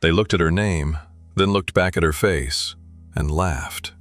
They looked at her name, then looked back at her face, and laughed.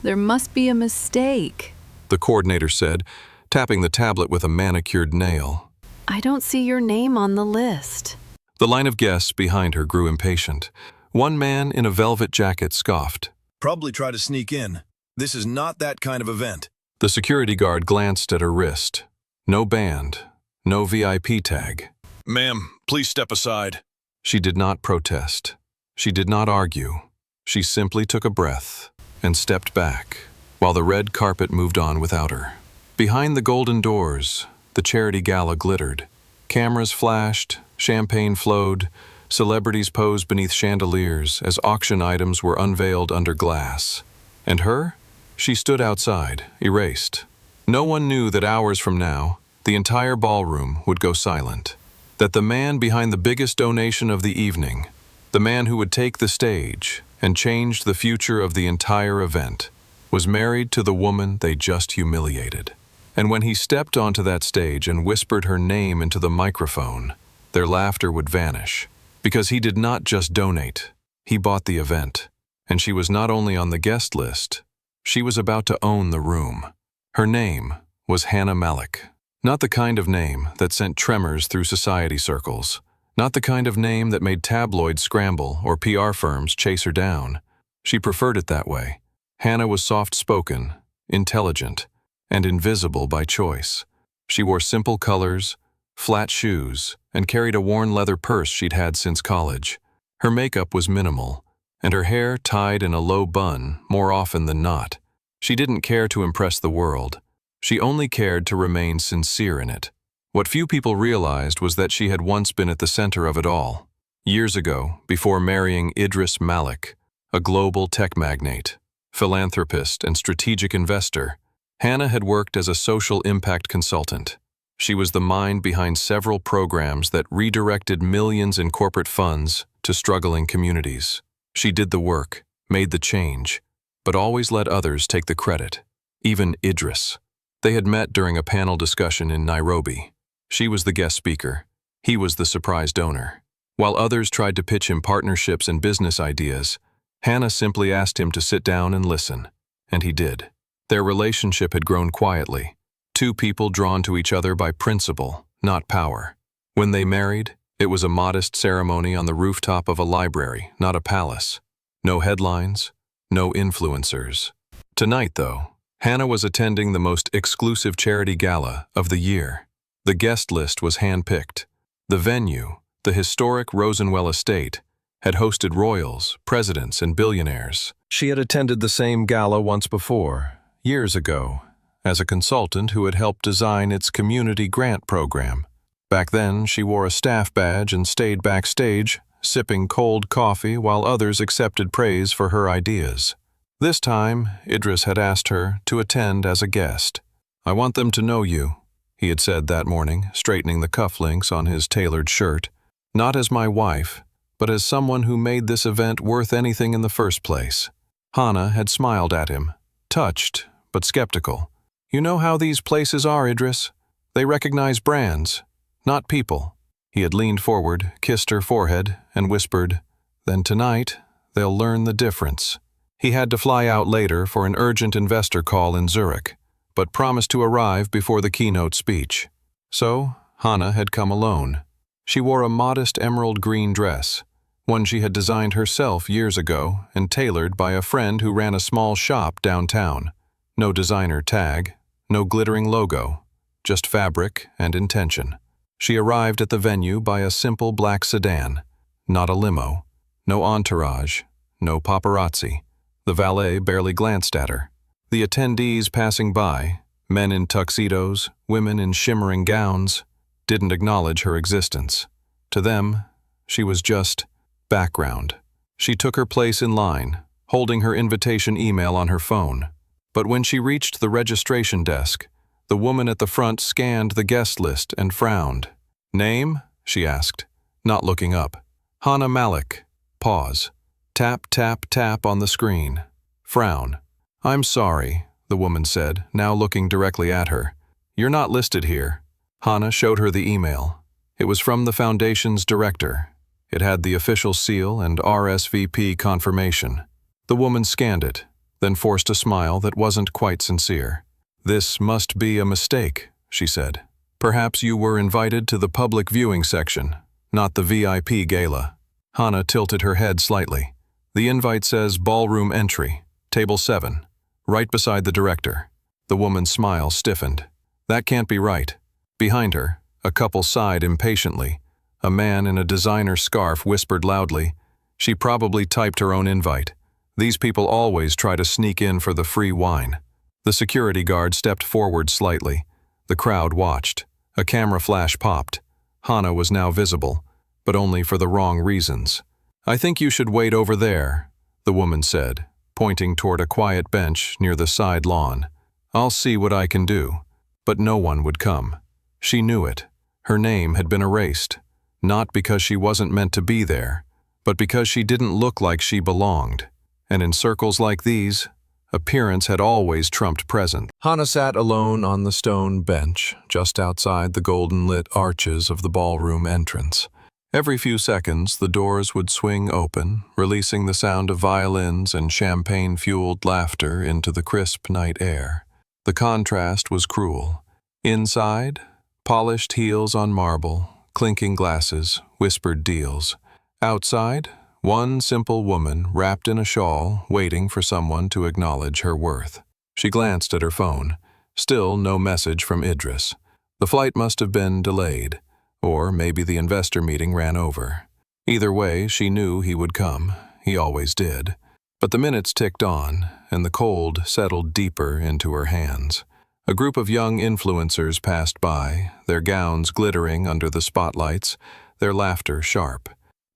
There must be a mistake. The coordinator said, tapping the tablet with a manicured nail. I don't see your name on the list. The line of guests behind her grew impatient. One man in a velvet jacket scoffed. Probably try to sneak in. This is not that kind of event. The security guard glanced at her wrist. No band, no VIP tag. Ma'am, please step aside. She did not protest. She did not argue. She simply took a breath and stepped back, while the red carpet moved on without her. Behind the golden doors, the charity gala glittered. Cameras flashed, champagne flowed, celebrities posed beneath chandeliers as auction items were unveiled under glass. And her? She stood outside, erased. No one knew that hours from now, the entire ballroom would go silent. That the man behind the biggest donation of the evening, the man who would take the stage and change the future of the entire event, was married to the woman they just humiliated. And when he stepped onto that stage and whispered her name into the microphone, their laughter would vanish. Because he did not just donate, he bought the event. And she was not only on the guest list, she was about to own the room. Her name was Hannah Malik. Not the kind of name that sent tremors through society circles. Not the kind of name that made tabloids scramble or PR firms chase her down. She preferred it that way. Hannah was soft-spoken, intelligent, and invisible by choice. She wore simple colors, flat shoes, and carried a worn leather purse she'd had since college. Her makeup was minimal, and her hair tied in a low bun more often than not. She didn't care to impress the world. She only cared to remain sincere in it. What few people realized was that she had once been at the center of it all. Years ago, before marrying Idris Malik, a global tech magnate, philanthropist, and strategic investor, Hannah had worked as a social impact consultant. She was the mind behind several programs that redirected millions in corporate funds to struggling communities. She did the work, made the change, but always let others take the credit, even Idris. They had met during a panel discussion in Nairobi. She was the guest speaker. He was the surprise donor. While others tried to pitch him partnerships and business ideas, Hannah simply asked him to sit down and listen, and he did. Their relationship had grown quietly, two people drawn to each other by principle, not power. When they married, it was a modest ceremony on the rooftop of a library, not a palace. No headlines, no influencers. Tonight, though, Hannah was attending the most exclusive charity gala of the year. The guest list was handpicked. The venue, the historic Rosenwell estate, had hosted royals, presidents, and billionaires. She had attended the same gala once before, years ago, as a consultant who had helped design its community grant program. Back then, she wore a staff badge and stayed backstage, sipping cold coffee while others accepted praise for her ideas. This time, Idris had asked her to attend as a guest. "I want them to know you," he had said that morning, straightening the cufflinks on his tailored shirt. "Not as my wife, but as someone who made this event worth anything in the first place." Hannah had smiled at him, touched, but skeptical. "You know how these places are, Idris. They recognize brands, not people." He had leaned forward, kissed her forehead, and whispered, "Then tonight, they'll learn the difference." He had to fly out later for an urgent investor call in Zurich, but promised to arrive before the keynote speech. So, Hannah had come alone. She wore a modest emerald green dress, one she had designed herself years ago and tailored by a friend who ran a small shop downtown. No designer tag, no glittering logo, just fabric and intention. She arrived at the venue by a simple black sedan, not a limo, no entourage, no paparazzi. The valet barely glanced at her. The attendees passing by, men in tuxedos, women in shimmering gowns, didn't acknowledge her existence. To them, she was just background. She took her place in line, holding her invitation email on her phone. But when she reached the registration desk, the woman at the front scanned the guest list and frowned. "Name?" she asked, not looking up. "Hannah Malik." Pause. Tap, tap, tap on the screen. Frown. "I'm sorry," the woman said, now looking directly at her. "You're not listed here." Hannah showed her the email. It was from the foundation's director. It had the official seal and RSVP confirmation. The woman scanned it, then forced a smile that wasn't quite sincere. "This must be a mistake," she said. "Perhaps you were invited to the public viewing section, not the VIP gala." Hannah tilted her head slightly. "The invite says ballroom entry, table 7, right beside the director." The woman's smile stiffened. "That can't be right." Behind her, a couple sighed impatiently. A man in a designer scarf whispered loudly, "She probably typed her own invite. These people always try to sneak in for the free wine." The security guard stepped forward slightly. The crowd watched. A camera flash popped. Hannah was now visible, but only for the wrong reasons. "I think you should wait over there," the woman said, pointing toward a quiet bench near the side lawn. "I'll see what I can do." But no one would come. She knew it. Her name had been erased, not because she wasn't meant to be there, but because she didn't look like she belonged. And in circles like these, appearance had always trumped present. Hannah sat alone on the stone bench just outside the golden-lit arches of the ballroom entrance. Every few seconds, the doors would swing open, releasing the sound of violins and champagne-fueled laughter into the crisp night air. The contrast was cruel. Inside, polished heels on marble, clinking glasses, whispered deals. Outside, one simple woman wrapped in a shawl, waiting for someone to acknowledge her worth. She glanced at her phone. Still no message from Idris. The flight must have been delayed, or maybe the investor meeting ran over. Either way, she knew he would come. He always did. But the minutes ticked on, and the cold settled deeper into her hands. A group of young influencers passed by, their gowns glittering under the spotlights, their laughter sharp.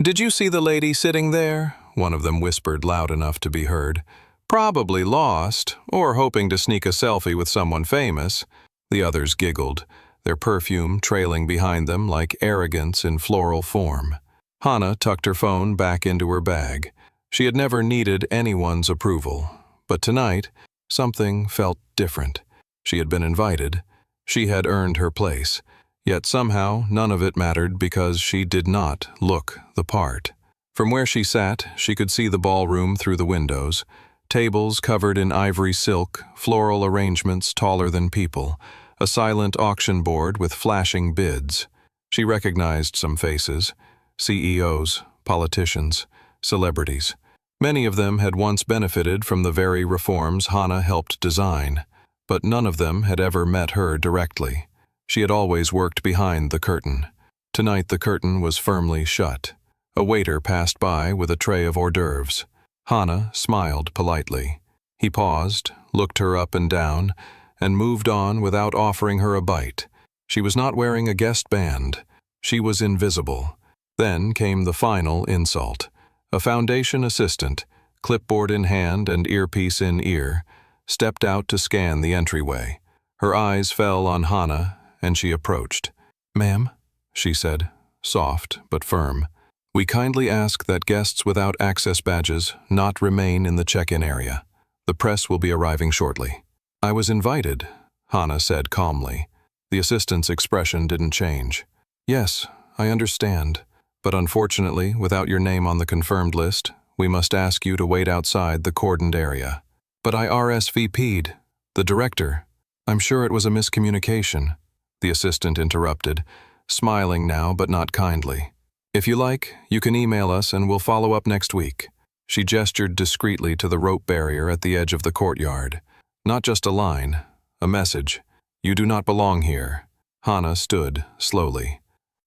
"Did you see the lady sitting there?" one of them whispered loud enough to be heard. "Probably lost, or hoping to sneak a selfie with someone famous." The others giggled, their perfume trailing behind them like arrogance in floral form. Hannah tucked her phone back into her bag. She had never needed anyone's approval, but tonight, something felt different. She had been invited. She had earned her place. Yet somehow none of it mattered because she did not look the part. From where she sat, she could see the ballroom through the windows. Tables covered in ivory silk, floral arrangements taller than people, a silent auction board with flashing bids. She recognized some faces: CEOs, politicians, celebrities. Many of them had once benefited from the very reforms Hannah helped design, but none of them had ever met her directly. She had always worked behind the curtain. Tonight the curtain was firmly shut. A waiter passed by with a tray of hors d'oeuvres. Hannah smiled politely. He paused, looked her up and down, and moved on without offering her a bite. She was not wearing a guest band. She was invisible. Then came the final insult. A foundation assistant, clipboard in hand and earpiece in ear, stepped out to scan the entryway. Her eyes fell on Hannah, and she approached. "Ma'am," she said, soft but firm, "we kindly ask that guests without access badges not remain in the check-in area. The press will be arriving shortly." "I was invited," Hannah said calmly. The assistant's expression didn't change. "Yes, I understand, but unfortunately, without your name on the confirmed list, we must ask you to wait outside the cordoned area." "But I RSVP'd. The director." "I'm sure it was a miscommunication," the assistant interrupted, smiling now but not kindly. "If you like, you can email us and we'll follow up next week." She gestured discreetly to the rope barrier at the edge of the courtyard. Not just a line, a message. "You do not belong here." Hannah stood slowly.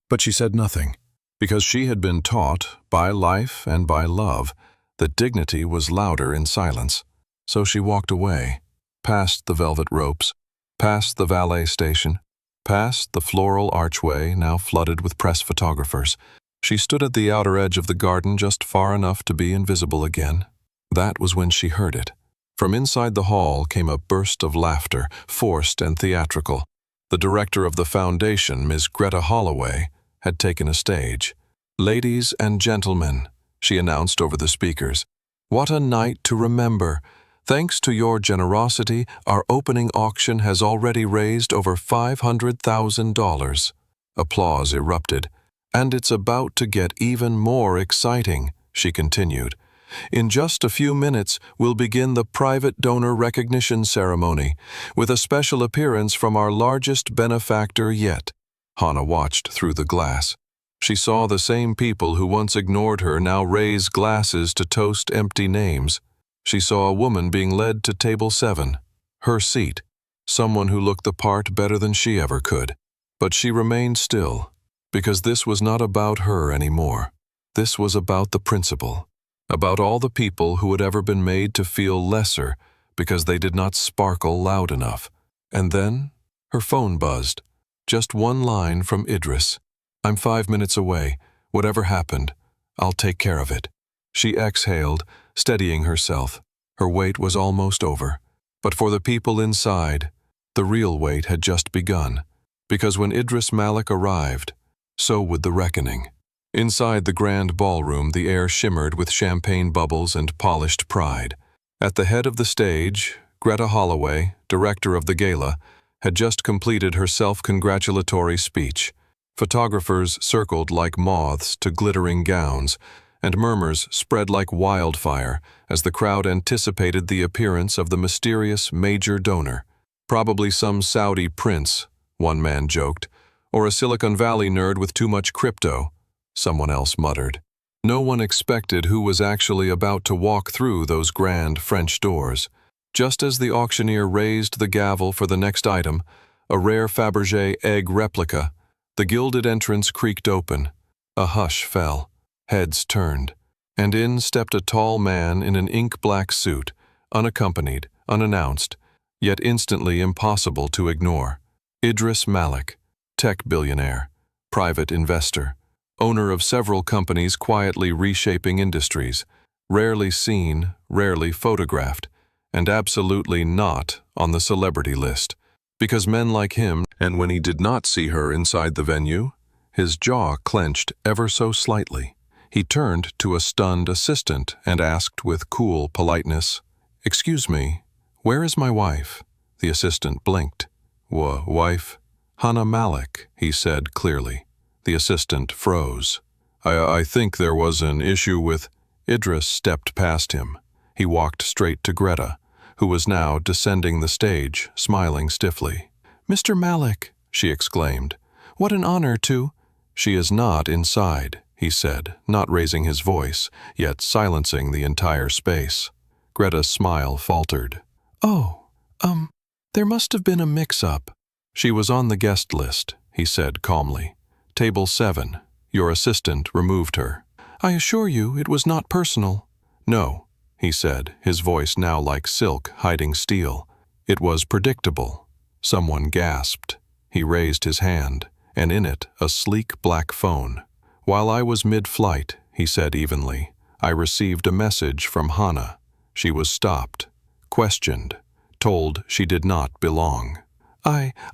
But she said nothing, because she had been taught, by life and by love, that dignity was louder in silence. So she walked away, past the velvet ropes, past the valet station, past the floral archway now flooded with press photographers. She stood at the outer edge of the garden just far enough to be invisible again. That was when she heard it. From inside the hall came a burst of laughter, forced and theatrical. The director of the foundation, Ms. Greta Holloway, had taken a stage. "Ladies and gentlemen," she announced over the speakers, "what a night to remember. Thanks to your generosity, our opening auction has already raised over $500,000. Applause erupted. "And it's about to get even more exciting," she continued. "In just a few minutes, we'll begin the private donor recognition ceremony, with a special appearance from our largest benefactor yet." Hannah watched through the glass. She saw the same people who once ignored her now raise glasses to toast empty names. She saw a woman being led to table 7, her seat, someone who looked the part better than she ever could. But she remained still, because this was not about her anymore. This was about the principle, about all the people who had ever been made to feel lesser because they did not sparkle loud enough. And then her phone buzzed. Just one line from Idris. "I'm 5 minutes away. Whatever happened, I'll take care of it." She exhaled, steadying herself. Her wait was almost over. But for the people inside, the real wait had just begun. Because when Idris Malik arrived, so would the reckoning. Inside the grand ballroom, the air shimmered with champagne bubbles and polished pride. At the head of the stage, Greta Holloway, director of the Gala, had just completed her self-congratulatory speech. Photographers circled like moths to glittering gowns, and murmurs spread like wildfire as the crowd anticipated the appearance of the mysterious major donor. "Probably some Saudi prince," one man joked, "or a Silicon Valley nerd with too much crypto," someone else muttered. No one expected who was actually about to walk through those grand French doors. Just as the auctioneer raised the gavel for the next item, a rare Fabergé egg replica, the gilded entrance creaked open. A hush fell. Heads turned, and in stepped a tall man in an ink-black suit, unaccompanied, unannounced, yet instantly impossible to ignore. Idris Malik, tech billionaire, private investor, owner of several companies quietly reshaping industries, rarely seen, rarely photographed, and absolutely not on the celebrity list. Because men like him, and when he did not see her inside the venue, his jaw clenched ever so slightly. He turned to a stunned assistant and asked with cool politeness, "Excuse me, where is my wife?" The assistant blinked. Wife? "Hannah Malik," he said clearly. The assistant froze. I think there was an issue with—" Idris stepped past him. He walked straight to Greta, who was now descending the stage, smiling stiffly. "Mr. Malik," she exclaimed, "what an honor to—" "She is not inside," he said, not raising his voice, yet silencing the entire space. Greta's smile faltered. "Oh, there must have been a mix-up." "She was on the guest list," he said calmly. "Table 7. Your assistant removed her." "I assure you it was not personal." "No," he said, his voice now like silk hiding steel. "It was predictable." Someone gasped. He raised his hand, and in it a sleek black phone. "While I was mid-flight," he said evenly, "I received a message from Hannah. She was stopped, questioned, told she did not belong."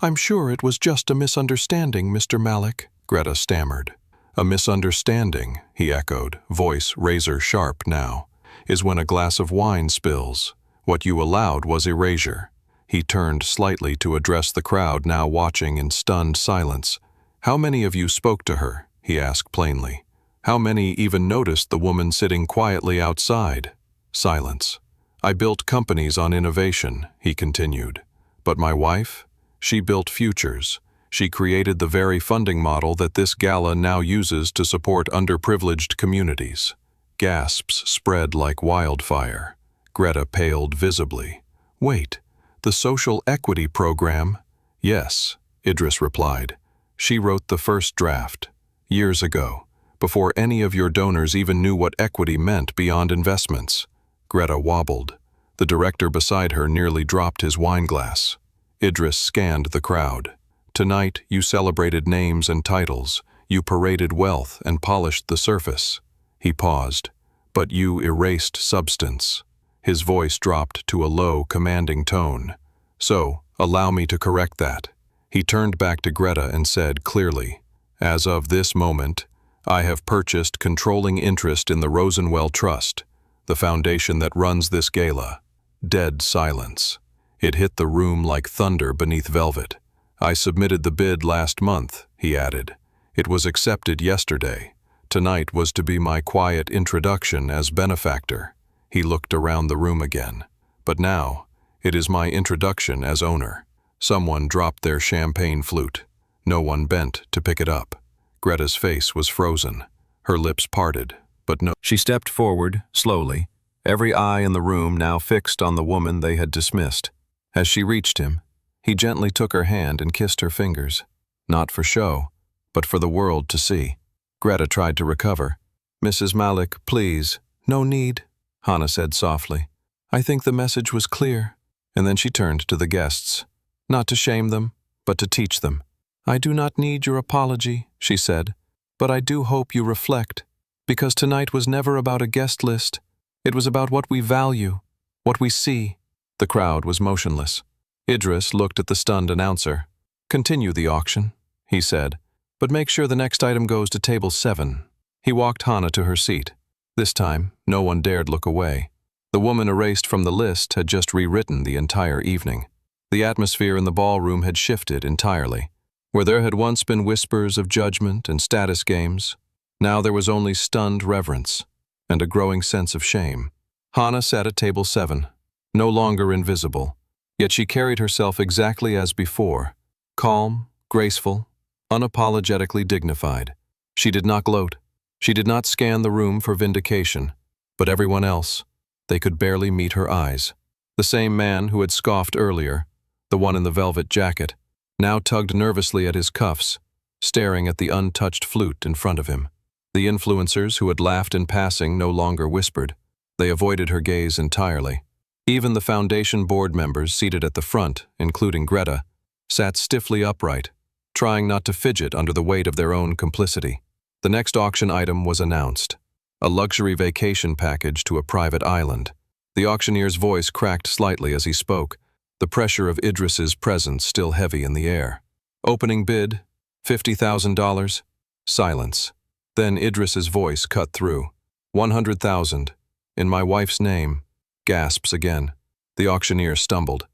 I'm sure it was just a misunderstanding, Mr. Malik," Greta stammered. "A misunderstanding," he echoed, voice razor-sharp now, "is when a glass of wine spills. What you allowed was erasure." He turned slightly to address the crowd now watching in stunned silence. "How many of you spoke to her?" he asked plainly. "How many even noticed the woman sitting quietly outside?" Silence. "I built companies on innovation," he continued. "But my wife? She built futures. She created the very funding model that this gala now uses to support underprivileged communities." Gasps spread like wildfire. Greta paled visibly. "Wait, the social equity program?" "Yes," Idris replied. "She wrote the first draft, years ago, before any of your donors even knew what equity meant beyond investments." Greta wobbled. The director beside her nearly dropped his wineglass. Idris scanned the crowd. "Tonight you celebrated names and titles. You paraded wealth and polished the surface." He paused. "But you erased substance." His voice dropped to a low, commanding tone. "So, allow me to correct that." He turned back to Greta and said clearly, "As of this moment, I have purchased controlling interest in the Rosenwell Trust, the foundation that runs this gala." Dead silence. It hit the room like thunder beneath velvet. "I submitted the bid last month," he added. It was accepted yesterday. Tonight was to be my quiet introduction as benefactor. He looked around the room again. But now, it is my introduction as owner. Someone dropped their champagne flute. No one bent to pick it up. Greta's face was frozen. Her lips parted, but no. She stepped forward, slowly, every eye in the room now fixed on the woman they had dismissed. As she reached him, he gently took her hand and kissed her fingers. Not for show, but for the world to see. Greta tried to recover. "Mrs. Malik, please, no need," Hannah said softly. "I think the message was clear." And then she turned to the guests. "Not to shame them, but to teach them. I do not need your apology," she said, "but I do hope you reflect, because tonight was never about a guest list. It was about what we value, what we see." The crowd was motionless. Idris looked at the stunned announcer. "Continue the auction," he said, "but make sure the next item goes to table 7. He walked Hannah to her seat. This time, no one dared look away. The woman erased from the list had just rewritten the entire evening. The atmosphere in the ballroom had shifted entirely. Where there had once been whispers of judgment and status games, now there was only stunned reverence and a growing sense of shame. Hannah sat at table 7, no longer invisible, yet she carried herself exactly as before, calm, graceful, unapologetically dignified. She did not gloat. She did not scan the room for vindication, but everyone else, they could barely meet her eyes. The same man who had scoffed earlier, the one in the velvet jacket, now tugged nervously at his cuffs, staring at the untouched flute in front of him. The influencers who had laughed in passing no longer whispered. They avoided her gaze entirely. Even the foundation board members seated at the front, including Greta, sat stiffly upright, trying not to fidget under the weight of their own complicity. The next auction item was announced: a luxury vacation package to a private island. The auctioneer's voice cracked slightly as he spoke, the pressure of Idris's presence still heavy in the air. Opening bid, $50,000. Silence. Then Idris's voice cut through. 100,000. In my wife's name. Gasps again. The auctioneer stumbled.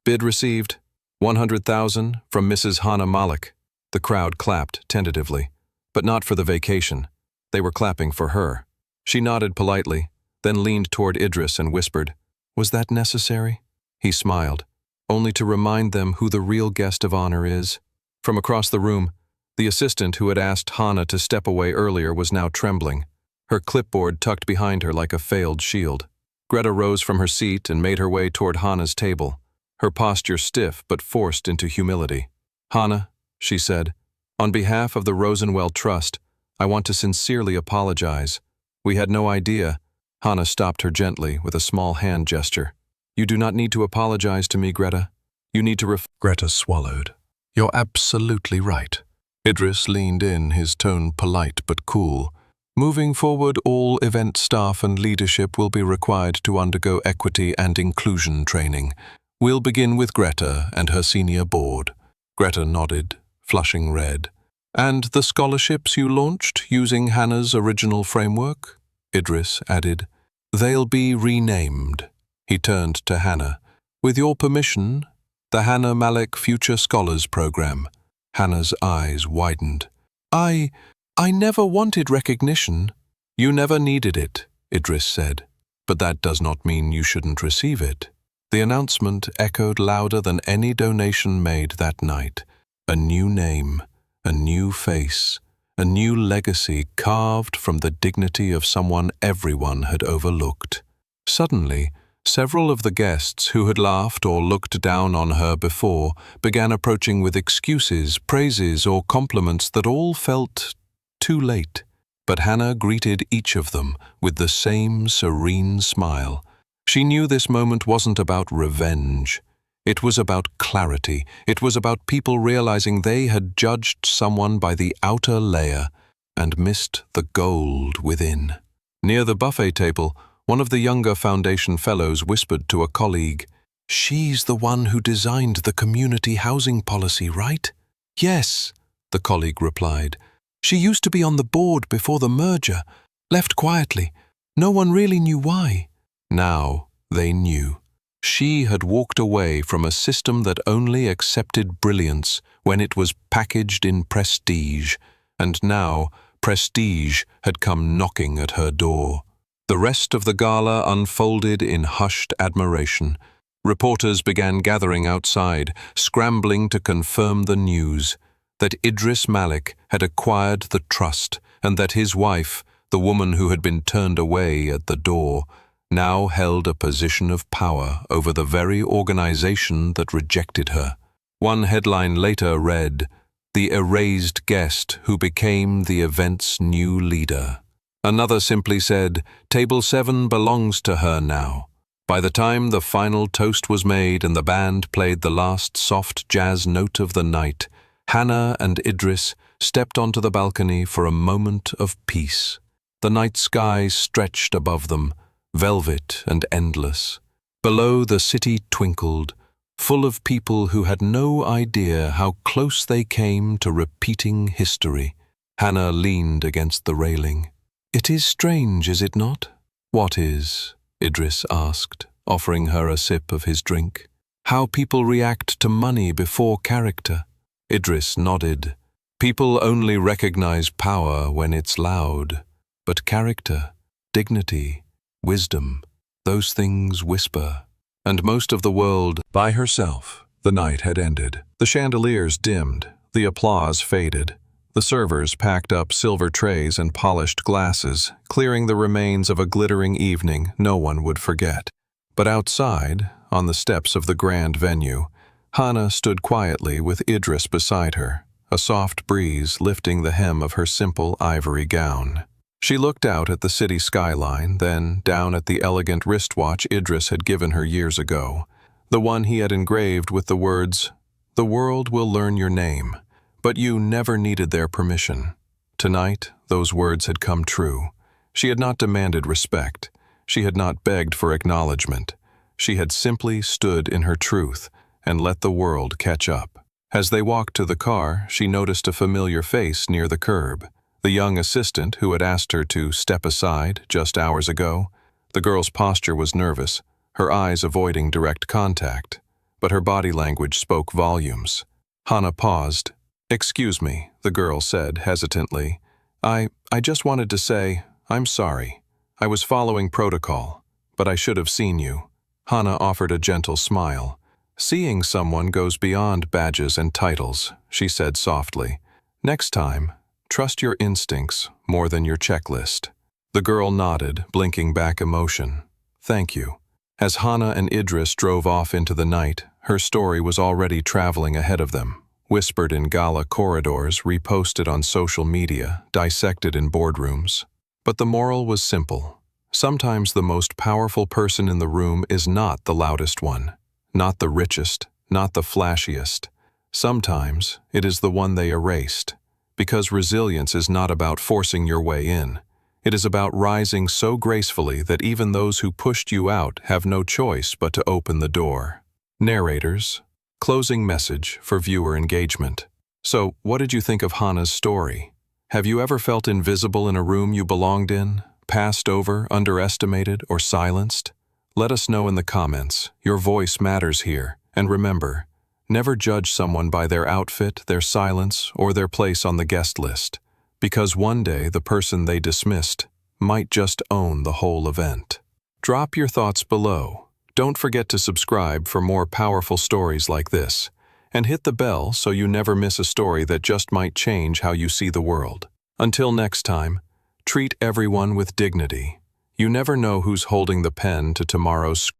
Bid received. 100,000 from Mrs. Hannah Malik. The crowd clapped tentatively, but not for the vacation. They were clapping for her. She nodded politely, then leaned toward Idris and whispered, "Was that necessary?" He smiled, only to remind them who the real guest of honor is. From across the room, the assistant who had asked Hannah to step away earlier was now trembling, her clipboard tucked behind her like a failed shield. Greta rose from her seat and made her way toward Hannah's table, her posture stiff but forced into humility. "Hannah," she said, "on behalf of the Rosenwell Trust, I want to sincerely apologize. We had no idea." Hannah stopped her gently with a small hand gesture. "You do not need to apologize to me, Greta. You need to Greta swallowed. "You're absolutely right." Idris leaned in, his tone polite but cool. "Moving forward, all event staff and leadership will be required to undergo equity and inclusion training. We'll begin with Greta and her senior board." Greta nodded, flushing red. "And the scholarships you launched using Hannah's original framework?" Idris added. "They'll be renamed." He turned to Hannah. "With your permission, the Hannah Malik Future Scholars Program." Hannah's eyes widened. I never wanted recognition." "You never needed it," Idris said. "But that does not mean you shouldn't receive it." The announcement echoed louder than any donation made that night. A new name, a new face, a new legacy carved from the dignity of someone everyone had overlooked. Suddenly, several of the guests who had laughed or looked down on her before began approaching with excuses, praises, or compliments that all felt too late. But Hannah greeted each of them with the same serene smile. She knew this moment wasn't about revenge. It was about clarity. It was about people realizing they had judged someone by the outer layer and missed the gold within. Near the buffet table, one of the younger Foundation Fellows whispered to a colleague, "She's the one who designed the community housing policy, right?" "Yes," the colleague replied. "She used to be on the board before the merger, left quietly. No one really knew why." Now they knew. She had walked away from a system that only accepted brilliance when it was packaged in prestige, and now prestige had come knocking at her door. The rest of the gala unfolded in hushed admiration. Reporters began gathering outside, scrambling to confirm the news that Idris Malik had acquired the trust and that his wife, the woman who had been turned away at the door, now held a position of power over the very organization that rejected her. One headline later read, "The erased guest who became the event's new leader." Another simply said, "Table 7 belongs to her now." By the time the final toast was made and the band played the last soft jazz note of the night, Hannah and Idris stepped onto the balcony for a moment of peace. The night sky stretched above them, velvet and endless. Below, the city twinkled, full of people who had no idea how close they came to repeating history. Hannah leaned against the railing. "It is strange, is it not?" "What is?" Idris asked, offering her a sip of his drink. "How people react to money before character." Idris nodded. "People only recognize power when it's loud, but character, dignity, wisdom, those things whisper." And most of the world by herself. The night had ended. The chandeliers dimmed, the applause faded. The servers packed up silver trays and polished glasses, clearing the remains of a glittering evening no one would forget. But outside, on the steps of the grand venue, Hannah stood quietly with Idris beside her, a soft breeze lifting the hem of her simple ivory gown. She looked out at the city skyline, then down at the elegant wristwatch Idris had given her years ago, the one he had engraved with the words, "The world will learn your name, but you never needed their permission." Tonight, those words had come true. She had not demanded respect. She had not begged for acknowledgement. She had simply stood in her truth and let the world catch up. As they walked to the car, she noticed a familiar face near the curb. The young assistant who had asked her to step aside just hours ago. The girl's posture was nervous, her eyes avoiding direct contact, but her body language spoke volumes. Hannah paused. "Excuse me," the girl said hesitantly. I just wanted to say, I'm sorry. I was following protocol, but I should have seen you." Hannah offered a gentle smile. "Seeing someone goes beyond badges and titles," she said softly. "Next time, trust your instincts more than your checklist." The girl nodded, blinking back emotion. "Thank you." As Hannah and Idris drove off into the night, her story was already traveling ahead of them, whispered in Gala corridors, reposted on social media, dissected in boardrooms. But the moral was simple. Sometimes the most powerful person in the room is not the loudest one, not the richest, not the flashiest. Sometimes it is the one they erased. Because resilience is not about forcing your way in. It is about rising so gracefully that even those who pushed you out have no choice but to open the door. Narrators. Closing message for viewer engagement. So, what did you think of Hannah's story? Have you ever felt invisible in a room you belonged in, passed over, underestimated, or silenced? Let us know in the comments. Your voice matters here. And remember, never judge someone by their outfit, their silence, or their place on the guest list, because one day the person they dismissed might just own the whole event. Drop your thoughts below. Don't forget to subscribe for more powerful stories like this, and hit the bell so you never miss a story that just might change how you see the world. Until next time, treat everyone with dignity. You never know who's holding the pen to tomorrow's